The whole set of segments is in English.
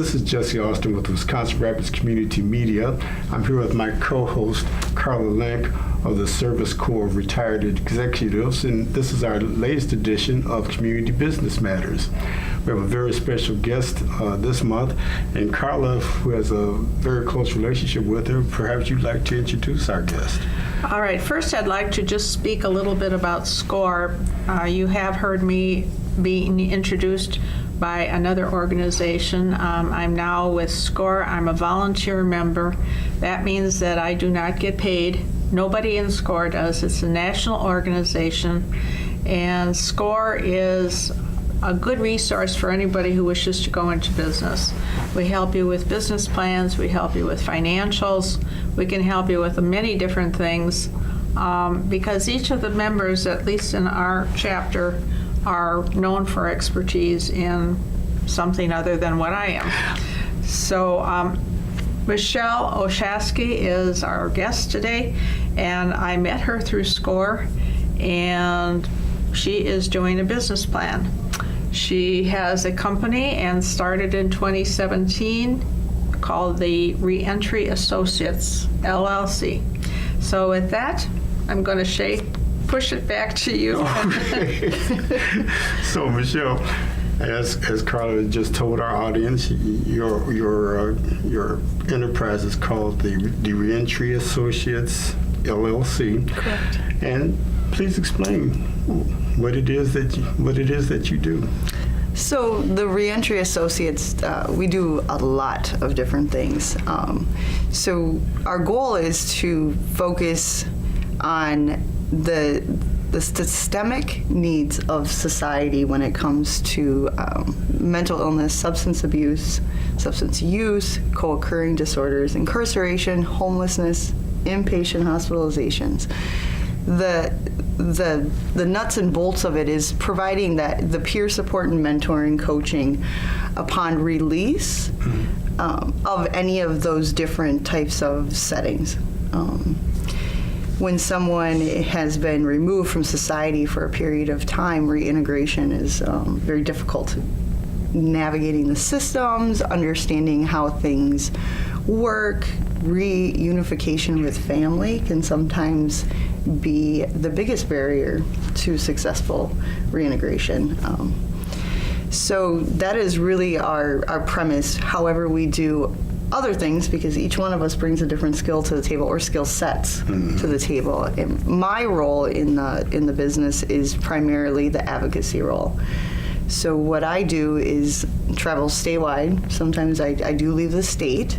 This is Jesse Austin with Wisconsin Rapids Community Media. I'm here with my co-host, Carla Lenk of the Service Corps of Retired Executives, and this is our latest edition of Community Business Matters. We have a very special guest this month, and Carla, who has a very close relationship with her, perhaps you'd like to introduce our guest. All right, first I'd like to just speak a little bit about SCORE. You have heard me being introduced by another organization. I'm now with SCORE. I'm a volunteer member. That means that I do not get paid. Nobody in SCORE does. It's a national organization, and SCORE is a good resource for anybody who wishes to go into business. We help you with business plans, we help you with financials, we can help you with many different things, because each of the members, at least in our chapter, are known for expertise in something other than what I am. So Mishelle O'Shasky is our guest today, and I met her through SCORE, and she is doing a business plan. She has a company and started in 2017 called the Reentry Associates, LLC. So with that, I'm going to push it back to you. Okay. So Mishelle, as Carla just told our audience, your enterprise is called the Reentry Associates, LLC. Correct. And please explain what it is that you do. So the Reentry Associates, we do a lot of different things. So our goal is to focus on the systemic needs of society when it comes to mental illness, substance abuse, substance use, co-occurring disorders, incarceration, homelessness, inpatient hospitalizations. The nuts and bolts of it is providing the peer support and mentoring coaching upon release of any of those different types of settings. When someone has been removed from society for a period of time, reintegration is very difficult. Navigating the systems, understanding how things work, reunification with family can sometimes be the biggest barrier to successful reintegration. So that is really our premise. However, we do other things because each one of us brings a different skill to the table, or skill sets to the table. And my role in the business is primarily the advocacy role. So what I do is travel statewide. Sometimes I do leave the state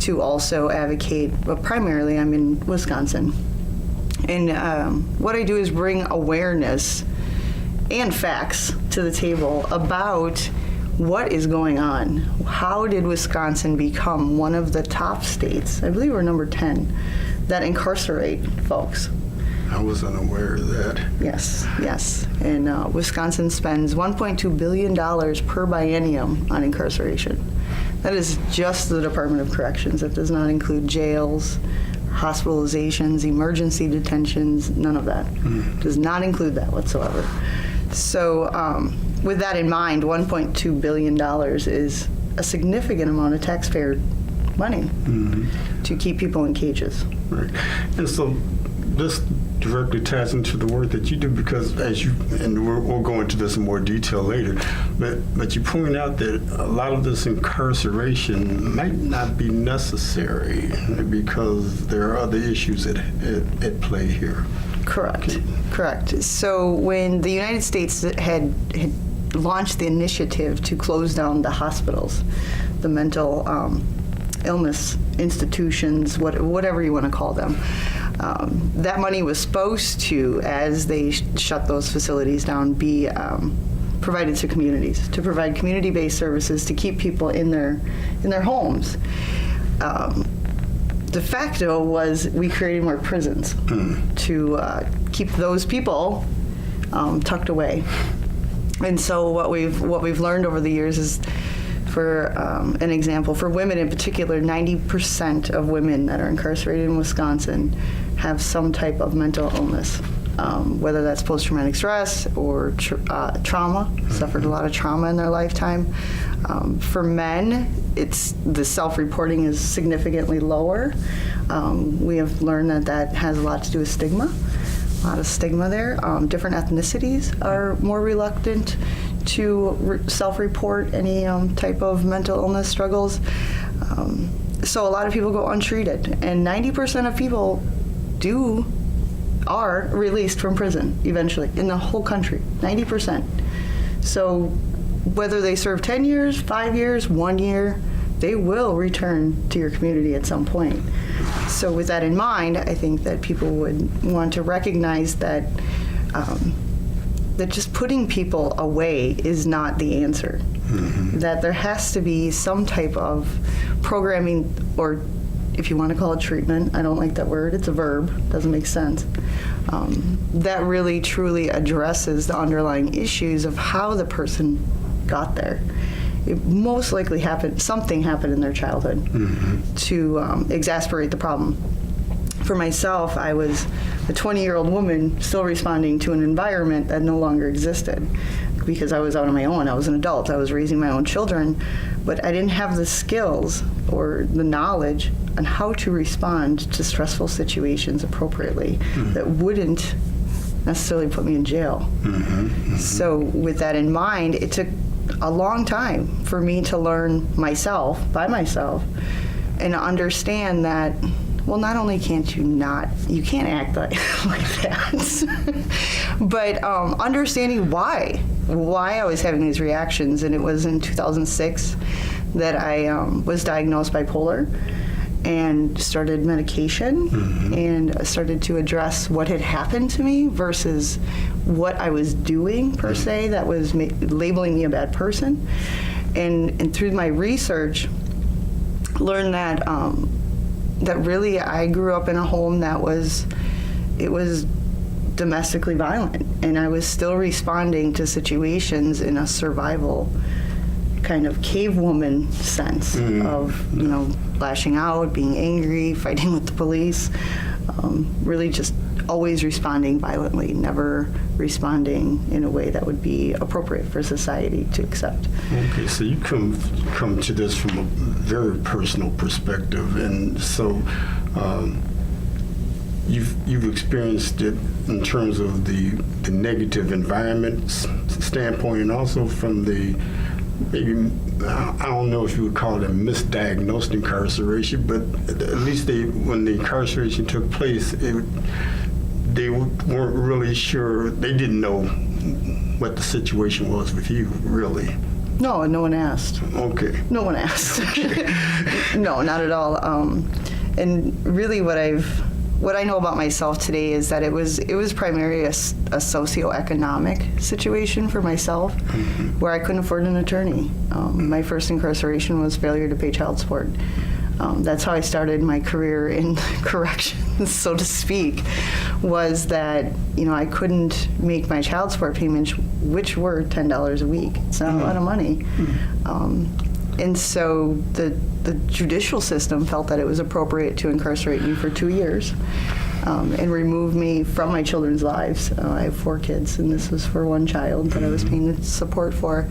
to also advocate, but primarily I'm in Wisconsin. And what I do is bring awareness and facts to the table about what is going on. How did Wisconsin become one of the top states, I believe we're number 10, that incarcerate folks? I was unaware of that. Yes. And Wisconsin spends $1.2 billion per biennium on incarceration. That is just the Department of Corrections. It does not include jails, hospitalizations, emergency detentions, none of that. Does not include that whatsoever. So with that in mind, $1.2 billion is a significant amount of taxpayer money to keep people in cages. Right. And so this directly ties into the work that you do, because and we'll go into this in more detail later, but you point out that a lot of this incarceration might not be necessary because there are other issues at play here. Correct. So when the United States had launched the initiative to close down the hospitals, the mental illness institutions, whatever you want to call them, that money was supposed to, as they shut those facilities down, be provided to communities, to provide community-based services to keep people in their homes. De facto was we created more prisons to keep those people tucked away. And so what we've learned over the years is, for an example, for women in particular, 90% of women that are incarcerated in Wisconsin have some type of mental illness. whether that's post-traumatic stress or trauma, suffered a lot of trauma in their lifetime. For men, the self-reporting is significantly lower. We have learned that has a lot to do with stigma. A lot of stigma there. Different ethnicities are more reluctant to self-report any type of mental illness struggles. So a lot of people go untreated, and 90% of people are released from prison eventually in the whole country, 90%. So whether they serve 10 years, 5 years, 1 year, they will return to your community at some point. So with that in mind, I think that people would want to recognize that that just putting people away is not the answer. Mm-hmm. That there has to be some type of programming, or if you want to call it treatment, I don't like that word, it's a verb, doesn't make sense, that really truly addresses the underlying issues of how the person got there. It most likely something happened in their childhood mm-hmm. to exacerbate the problem. For myself, I was a 20-year-old woman still responding to an environment that no longer existed because I was out on my own. I was an adult. I was raising my own children, but I didn't have the skills or the knowledge on how to respond to stressful situations appropriately mm-hmm. that wouldn't necessarily put me in jail. Mm-hmm. Mm-hmm. So with that in mind, it took a long time for me to learn by myself, and understand that, well, not only can't you can't act like that, but understanding why I was having these reactions. And it was in 2006 that I was diagnosed bipolar and started medication mm-hmm. and started to address what had happened to me versus what I was doing per se that was labeling me a bad person. And through my research, learned that that really I grew up in a home that was domestically violent, and I was still responding to situations in a survival kind of cave woman sense of, lashing out, being angry, fighting with the police, really just always responding violently, never responding in a way that would be appropriate for society to accept. Okay, so you come to this from a very personal perspective, and so you've experienced it in terms of the negative environment standpoint, and also from the maybe, I don't know if you would call it a misdiagnosed incarceration, but at least when the incarceration took place, they weren't really sure, they didn't know what the situation was with you, really. No one asked. Okay. No one asked. No, not at all. And really what I know about myself today is that it was primarily a socioeconomic situation for myself, mm-hmm. where I couldn't afford an attorney. My first incarceration was failure to pay child support. That's how I started my career in corrections, so to speak, was that, I couldn't make my child support payments, which were $10 a week. It's not mm-hmm. a lot of money. Mm-hmm. And so the judicial system felt that it was appropriate to incarcerate me for 2 years and remove me from my children's lives. I have 4 kids, and this was for one child that I was paying the support for.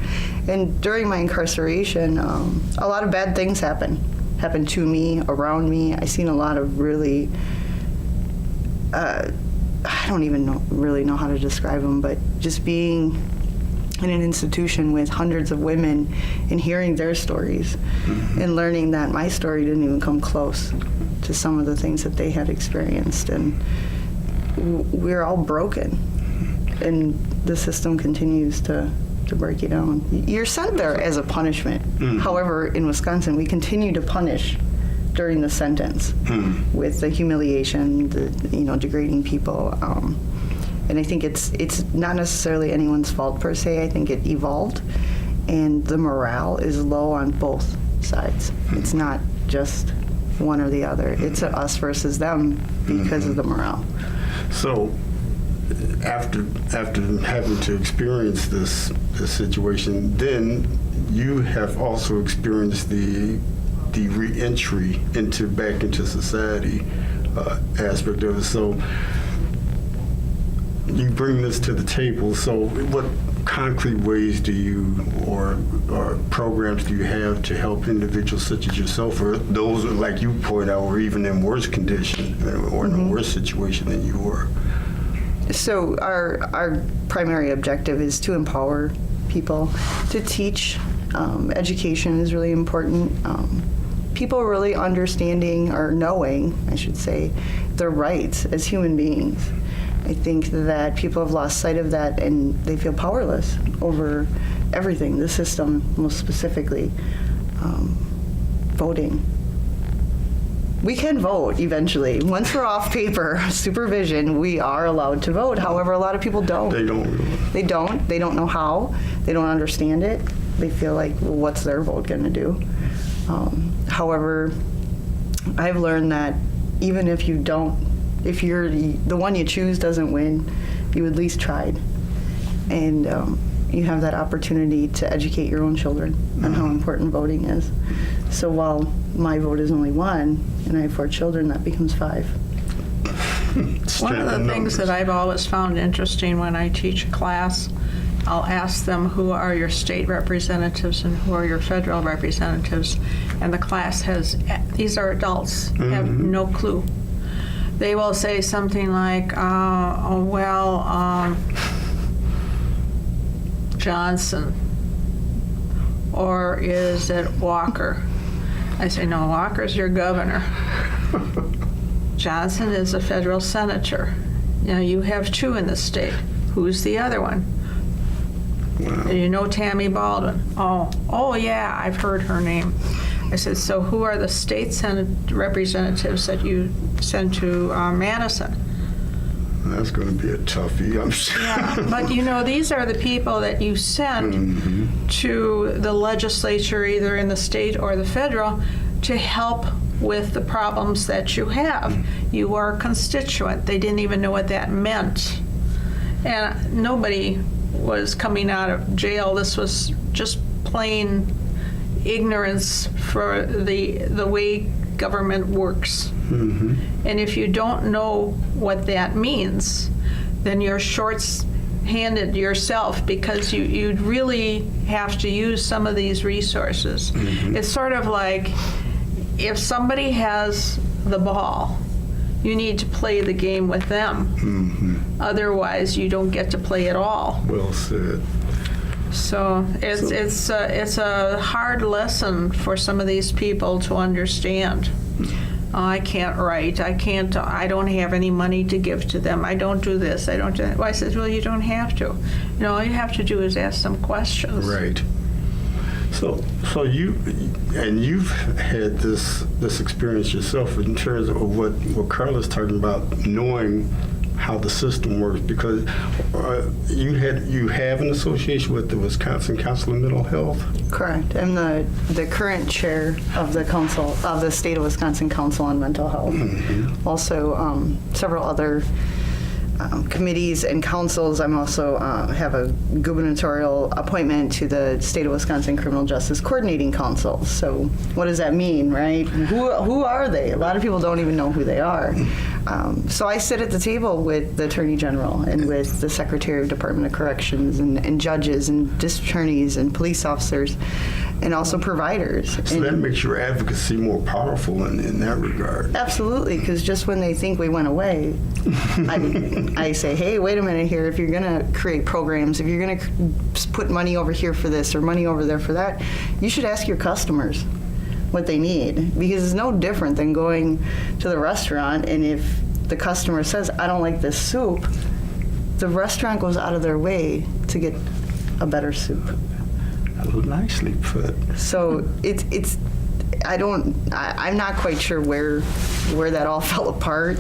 And during my incarceration, a lot of bad things happened to me, around me. I seen a lot of really, I don't even really know how to describe them, but just being in an institution with hundreds of women and hearing their stories mm-hmm. and learning that my story didn't even come close to some of the things that they had experienced. And we're all broken, and the system continues to break you down. You're sent there as a punishment. Mm-hmm. However, in Wisconsin, we continue to punish during the sentence mm-hmm. with the humiliation, degrading people. And I think it's not necessarily anyone's fault per se. I think it evolved, and the morale is low on both sides. Mm-hmm. It's not just one or the other. It's a us versus them because mm-hmm. of the morale. So after having to experience this situation, then you have also experienced the reentry back into society aspect of it. So you bring this to the table. So what concrete ways do you or programs do you have to help individuals such as yourself, or those like you point out, or even in worse condition or in a worse situation than you were? So our primary objective is to empower people, to teach. Education is really important. People really understanding or knowing, I should say, their rights as human beings. I think that people have lost sight of that and they feel powerless over everything, the system most specifically. Voting. We can vote eventually. Once we're off paper supervision, we are allowed to vote. However, a lot of people don't. They don't really. They don't. They don't know how. They don't understand it. They feel like, well, what's their vote going to do? However, I've learned that even if you don't, if you're the one you choose doesn't win, you at least tried. And you have that opportunity to educate your own children on how important voting is. So while my vote is only 1 and I have 4 children, that becomes 5. One of the things that I've always found interesting when I teach a class, I'll ask them, who are your state representatives and who are your federal representatives? And the class has, these are adults, have no clue. They will say something like, Johnson, or is it Walker? I say, no, Walker's your governor. Johnson is a federal senator. Now, you have 2 in the state. Who's the other one? Wow. You know Tammy Baldwin. Oh yeah, I've heard her name. I said, so who are the state Senate representatives that you send to Madison? That's going to be a toughie, I'm sure. Yeah, but you know, these are the people that you send to the legislature, either in the state or the federal, to help with the problems that you have. You are a constituent. They didn't even know what that meant. And nobody was coming out of jail. This was just plain ignorance for the way government works. And if you don't know what that means, then you're short-handed yourself, because you'd really have to use some of these resources. It's sort of like if somebody has the ball, you need to play the game with them. Otherwise, you don't get to play at all. Well said. So it's a hard lesson for some of these people to understand. I can't write. I don't have any money to give to them. I don't do this. I don't do that. Well, I said, well, you don't have to. You know, all you have to do is ask some questions. Right. So you've had this experience yourself in terms of what Carla's talking about, knowing how the system works, because you have an association with the Wisconsin Council of Mental Health. Correct. I'm the current chair of the council of the State of Wisconsin Council on Mental Health. Also, several other committees and councils. I'm also have a gubernatorial appointment to the State of Wisconsin Criminal Justice Coordinating Council. So what does that mean, right? Who are they? A lot of people don't even know who they are. So I sit at the table with the Attorney General and with the Secretary of Department of Corrections and judges and district attorneys and police officers and also providers. So that makes your advocacy more powerful in that regard. Absolutely, because just when they think we went away, I say, hey, wait a minute here. If you're going to create programs, if you're going to put money over here for this or money over there for that, you should ask your customers what they need, because it's no different than going to the restaurant, and if the customer says, I don't like this soup, the restaurant goes out of their way to get a better soup. Nicely put. So I'm not quite sure where that all fell apart,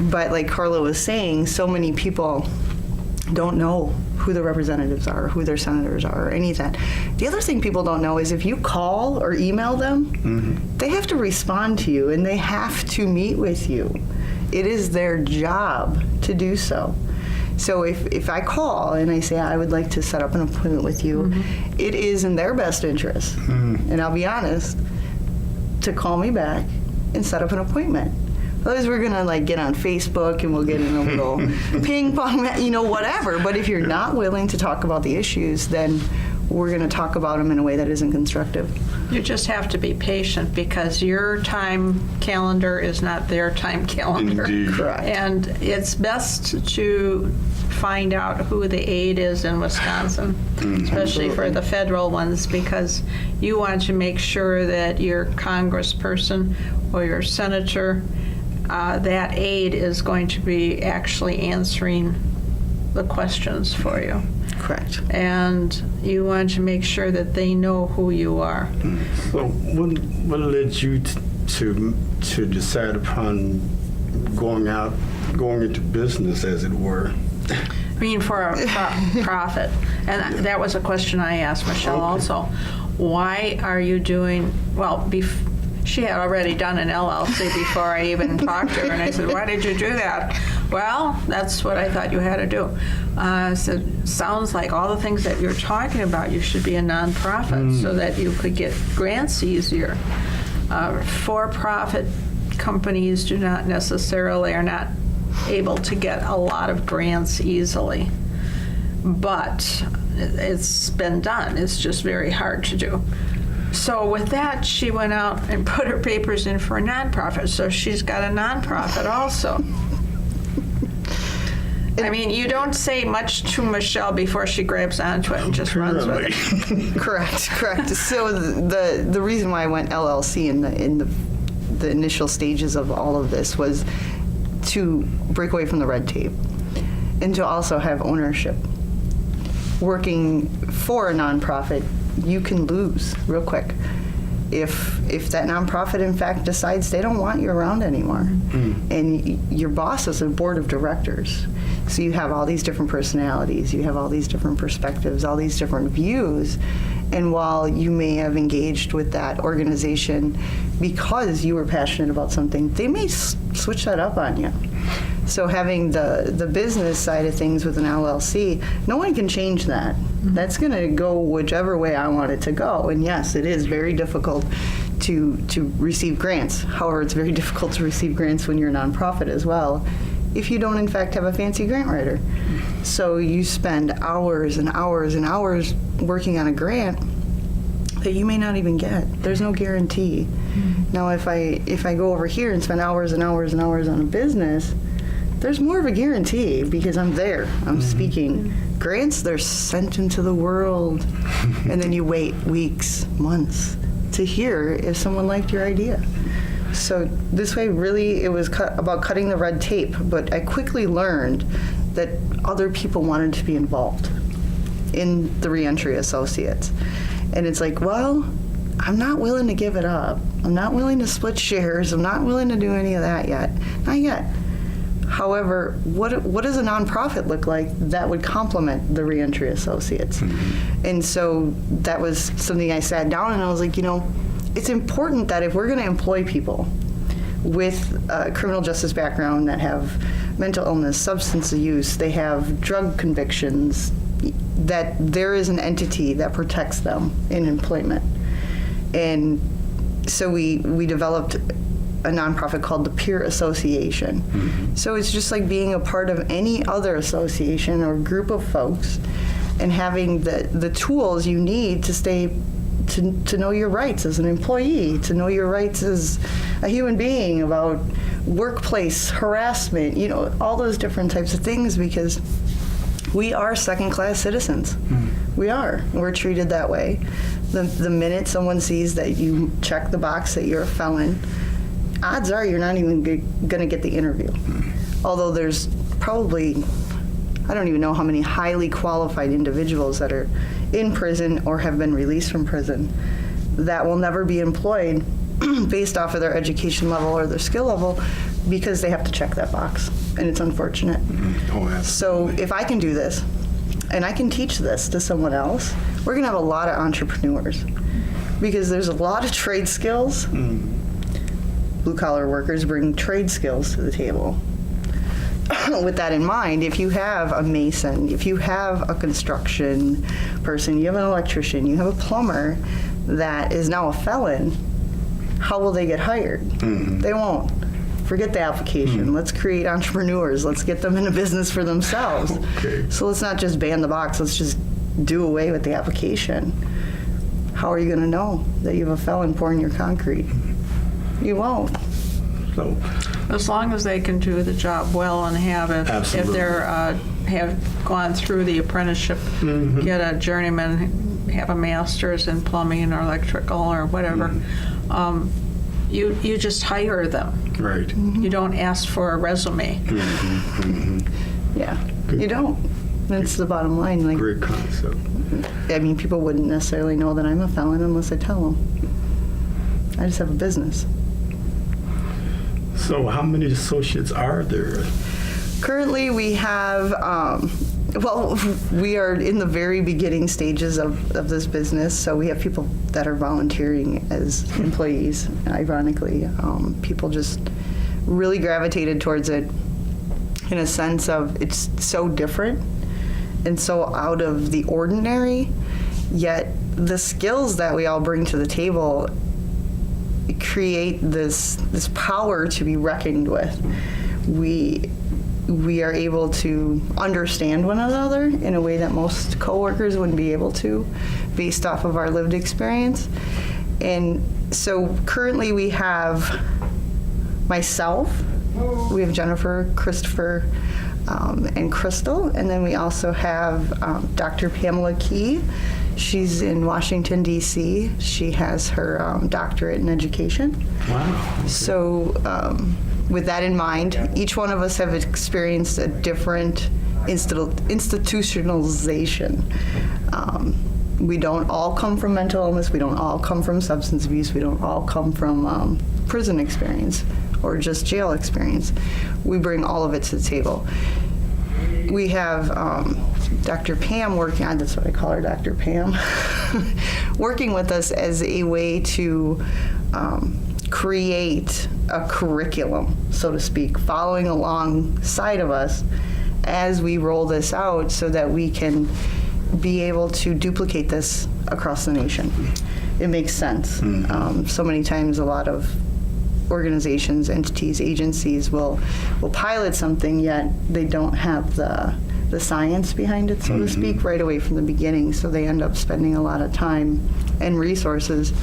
but like Carla was saying, so many people don't know who the representatives are, who their senators are, or any of that. The other thing people don't know is if you call or email them, they have to respond to you and they have to meet with you. It is their job to do so. So if I call and I say, I would like to set up an appointment with you, it is in their best interest, and I'll be honest, to call me back and set up an appointment. Otherwise, we're gonna like get on Facebook and we'll get in a little ping pong, whatever. But if you're not willing to talk about the issues, then we're gonna talk about them in a way that isn't constructive. You just have to be patient because your time calendar is not their time calendar. Indeed. Correct. And it's best to find out who the aide is in Wisconsin, especially for the federal ones, because you want to make sure that your congressperson or your senator, that aide is going to be actually answering the questions for you. Correct. And you want to make sure that they know who you are. So what led you to decide upon going into business, as it were? I mean, for a profit. And that was a question I asked Mishelle also. Why are you doing, she had already done an LLC before I even talked to her, and I said, why did you do that? Well, that's what I thought you had to do. I said, sounds like all the things that you're talking about, you should be a nonprofit so that you could get grants easier. For-profit companies are not able to get a lot of grants easily. But it's been done. It's just very hard to do. So with that, she went out and put her papers in for a nonprofit. So she's got a nonprofit also. I mean, you don't say much to Mishelle before she grabs onto it and just runs with it. Correct. So the reason why I went LLC in the initial stages of all of this was to break away from the red tape and to also have ownership. Working for a nonprofit, you can lose real quick. If that nonprofit, in fact, decides they don't want you around anymore, and your boss is a board of directors, so you have all these different personalities, you have all these different perspectives, all these different views, and while you may have engaged with that organization because you were passionate about something, they may switch that up on you. So having the business side of things with an LLC, no one can change that. That's going to go whichever way I want it to go. And yes, it is very difficult to receive grants. However, it's very difficult to receive grants when you're a nonprofit as well, if you don't in fact have a fancy grant writer. So you spend hours and hours and hours working on a grant that you may not even get. There's no guarantee. Now, if I go over here and spend hours and hours and hours on a business, there's more of a guarantee because I'm there. I'm speaking. Grants, they're sent into the world. And then you wait weeks, months to hear if someone liked your idea. So this way, really, it was about cutting the red tape. But I quickly learned that other people wanted to be involved in the Reentry Associates. And it's like, well, I'm not willing to give it up. I'm not willing to split shares. I'm not willing to do any of that yet. Not yet. However, what does a nonprofit look like that would complement the Reentry Associates? And so that was something I sat down and I was like, it's important that if we're going to employ people with a criminal justice background that have mental illness, substance use, they have drug convictions, that there is an entity that protects them in employment. And so we developed a nonprofit called the Peer Association. So it's just like being a part of any other association or group of folks and having the tools you need to stay to know your rights as an employee, to know your rights as a human being, about workplace harassment, all those different types of things, because we are second-class citizens. We are. We're treated that way. The minute someone sees that you check the box that you're a felon, odds are you're not even going to get the interview. Although there's probably, I don't even know how many highly qualified individuals that are in prison or have been released from prison that will never be employed based off of their education level or their skill level because they have to check that box. And it's unfortunate. So if I can do this and I can teach this to someone else, we're going to have a lot of entrepreneurs because there's a lot of trade skills. Blue-collar workers bring trade skills to the table. With that in mind, if you have a mason, if you have a construction person, you have an electrician, you have a plumber that is now a felon, how will they get hired? They won't. Forget the application. Let's create entrepreneurs. Let's get them in a business for themselves. Okay. So let's not just ban the box. Let's just do away with the application. How are you going to know that you have a felon pouring your concrete? You won't. So, As long as they can do the job well and have if Absolutely. they're have gone through the apprenticeship, get a journeyman, have a master's in plumbing or electrical or whatever, you just hire them. right. You don't ask for a resume. Yeah, you don't. That's the bottom line. Like, Great concept. I mean, people wouldn't necessarily know that I'm a felon unless I tell them. I just have a business. So how many associates are there? Currently, we have, we are in the very beginning stages of this business, so we have people that are volunteering as employees, ironically. People just really gravitated towards it in a sense of it's so different and so out of the ordinary, yet the skills that we all bring to the table create this power to be reckoned with. We are able to understand one another in a way that most coworkers wouldn't be able to, based off of our lived experience. And so currently we have myself, we have Jennifer, Christopher, and Crystal, and then we also have Dr. Pamela Key. She's in Washington, D.C. She has her doctorate in education. Wow. So with that in mind, each one of us have experienced a different institutionalization. We don't all come from mental illness. We don't all come from substance abuse. We don't all come from prison experience or just jail experience. We bring all of it to the table. We have Dr. Pam working on, that's what I call her, Dr. Pam, working with us as a way to create a curriculum, so to speak, following alongside of us as we roll this out so that we can be able to duplicate this across the nation. It makes sense. So many times a lot of organizations, entities, agencies will pilot something, yet they don't have the science behind it, so to speak, right away from the beginning. So they end up spending a lot of time and resources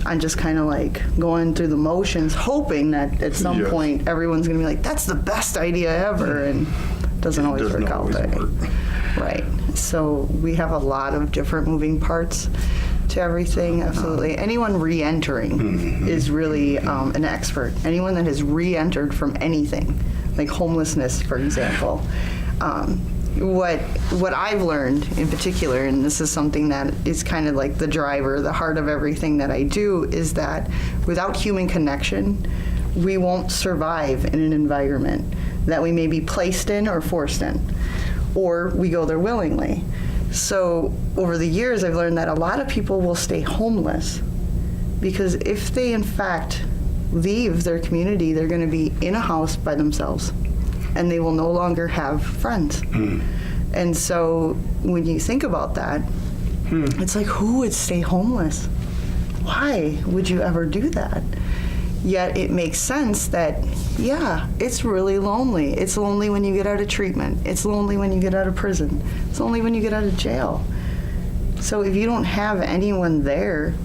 on just kind of like going through the motions, hoping that at some Yes. point everyone's going to be like, that's the best idea ever, and it doesn't always Doesn't work always out that work. way. Right. So we have a lot of different moving parts to everything, absolutely. Anyone re-entering is really an expert. Anyone that has re-entered from anything, like homelessness, for example. What I've learned in particular, and this is something that is kind of like the driver, the heart of everything that I do, is that without human connection, we won't survive in an environment that we may be placed in or forced in, or we go there willingly. So over the years, I've learned that a lot of people will stay homeless because if they, in fact, leave their community, they're going to be in a house by themselves and they will no longer have friends. And so when you think about that, it's like, who would stay homeless? Why would you ever do that? Yet it makes sense that, yeah, it's really lonely. It's lonely when you get out of treatment. It's lonely when you get out of prison. It's lonely when you get out of jail. So if you don't have anyone there,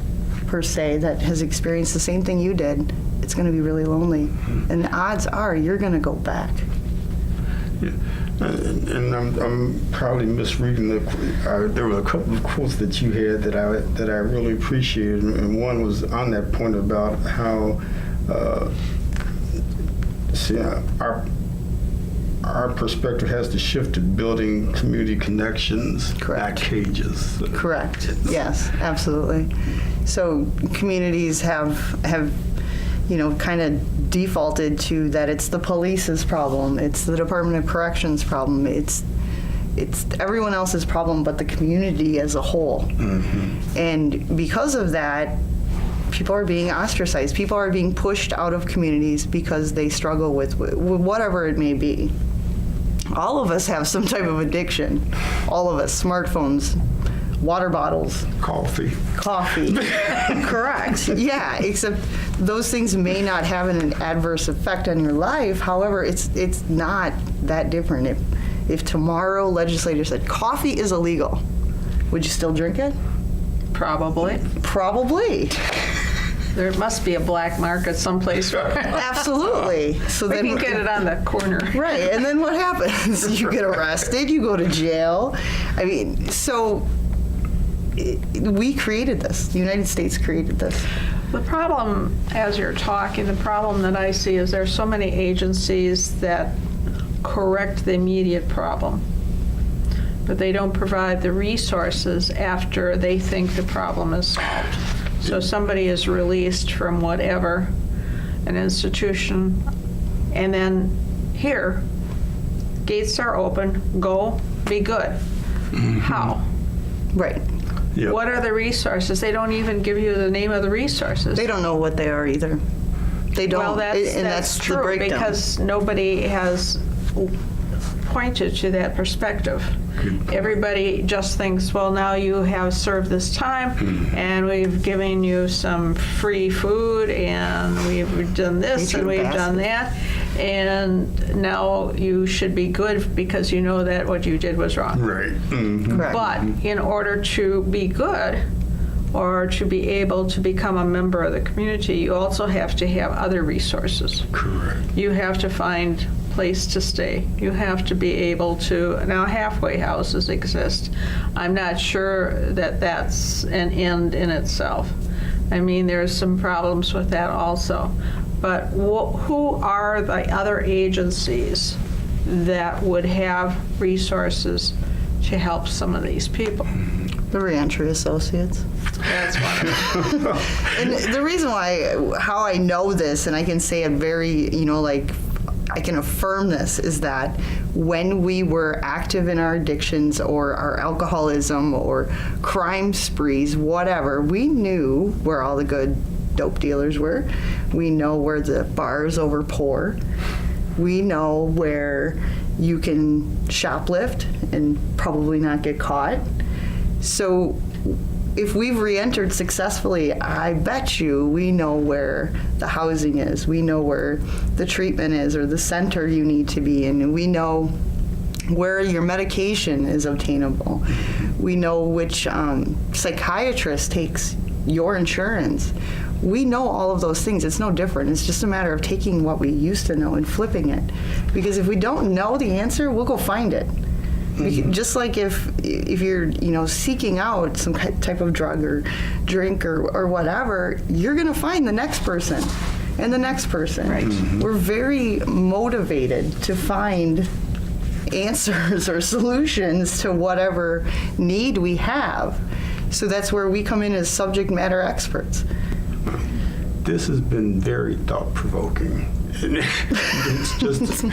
per se, that has experienced the same thing you did, it's going to be really lonely. And the odds are you're going to go back. Yeah. And I'm probably misreading there were a couple of quotes that you had that I really appreciated, and one was on that point about how our perspective has to shift to building community connections, Correct. not cages. Correct. Yes, absolutely. So communities have kind of defaulted to that it's the police's problem, it's the Department of Corrections problem, it's everyone else's problem but the community as a whole. And because of that, people are being ostracized. People are being pushed out of communities because they struggle with whatever it may be. All of us have some type of addiction. All of us, smartphones, water bottles, Coffee. coffee. Correct. Yeah, except those things may not have an adverse effect on your life. However, it's not that different. If tomorrow legislators said coffee is illegal, would you still drink it? Probably. Probably. There must be a black market someplace. Absolutely. So We then can get it on the corner. right, and then what happens? You get arrested, you go to jail. I mean, so we created this. The United States created this. The problem, as you're talking, the problem that I see is there's so many agencies that correct the immediate problem, but they don't provide the resources after they think the problem is solved. So somebody is released from whatever, an institution, and then here, gates are open, go, be good. How? Right. Yep. What are the resources? They don't even give you the name of the resources. They don't know what they are either. They don't. Well, that's the true, breakdown. because nobody has pointed to that perspective. Good point. Everybody just thinks, well, now you have served this time, and we've given you some free food, and we've done this, and we've done that, and now you should be good because you know that what you did was wrong. Right. Mhm. Correct. But in order to be good, or to be able to become a member of the community, you also have to have other resources. Correct. You have to find place to stay. You have to be able to, now halfway houses exist. I'm not sure that that's an end in itself. I mean, there's some problems with that also. But who are the other agencies that would have resources to help some of these people? The Reentry Associates. That's one. And the reason why, how I know this, and I can say it very, like, I can affirm this, is that when we were active in our addictions or our alcoholism or crime sprees, whatever, we knew where all the good dope dealers were. We know where the bars over pour. We know where you can shoplift and probably not get caught. So if we've re-entered successfully, I bet you we know where the housing is. We know where the treatment is or the center you need to be in. And we know where your medication is obtainable. We know which psychiatrist takes your insurance. We know all of those things. It's no different. It's just a matter of taking what we used to know and flipping it. Because if we don't know the answer, we'll go find it. Just like if you're seeking out some type of drug or drink or whatever, you're going to find the next person and the next person. Right. We're very motivated to find answers or solutions to whatever need we have. So that's where we come in as subject matter experts. This has been very thought-provoking. It's just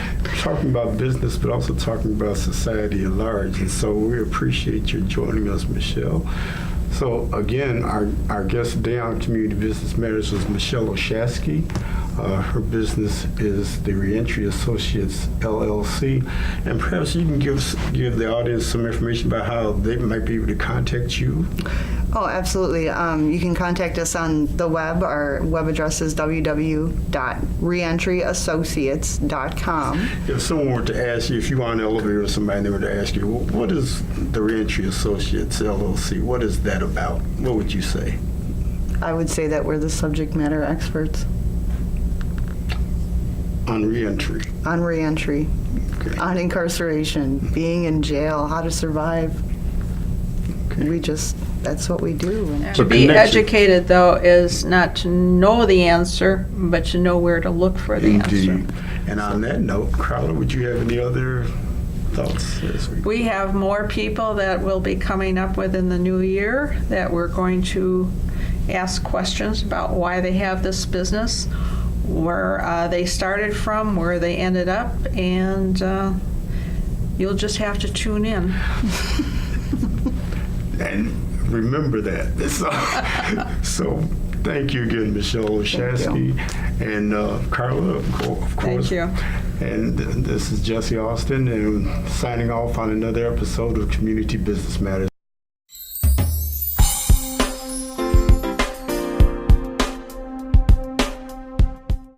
talking about business, but also talking about society at large. And so we appreciate you joining us, Mishelle. So again, our guest today on Community Business Matters was Mishelle O'Shasky. Her business is the Reentry Associates, LLC. And perhaps you can give the audience some information about how they might be able to contact you. Oh, absolutely. You can contact us on the web. Our web address is www.reentryassociates.com. If someone were to ask you, if you were on an elevator or somebody, and they were to ask you, well, what is the Reentry Associates, LLC? What is that about? What would you say? I would say that we're the subject matter experts On reentry. on reentry, Okay. on incarceration, being in jail, how to survive. Okay. That's what we do. To be educated, though, is not to know the answer, but to know where to look for the answer. Indeed. And on that note, Carla, would you have any other thoughts this week? We have more people that will be coming up within the new year that we're going to ask questions about why they have this business, where they started from, where they ended up, and you'll just have to tune in. And remember that. So thank you again, Mishelle O'Shasky. And Carla, of course. Thank you. And this is Jesse Austin, and signing off on another episode of Community Business Matters.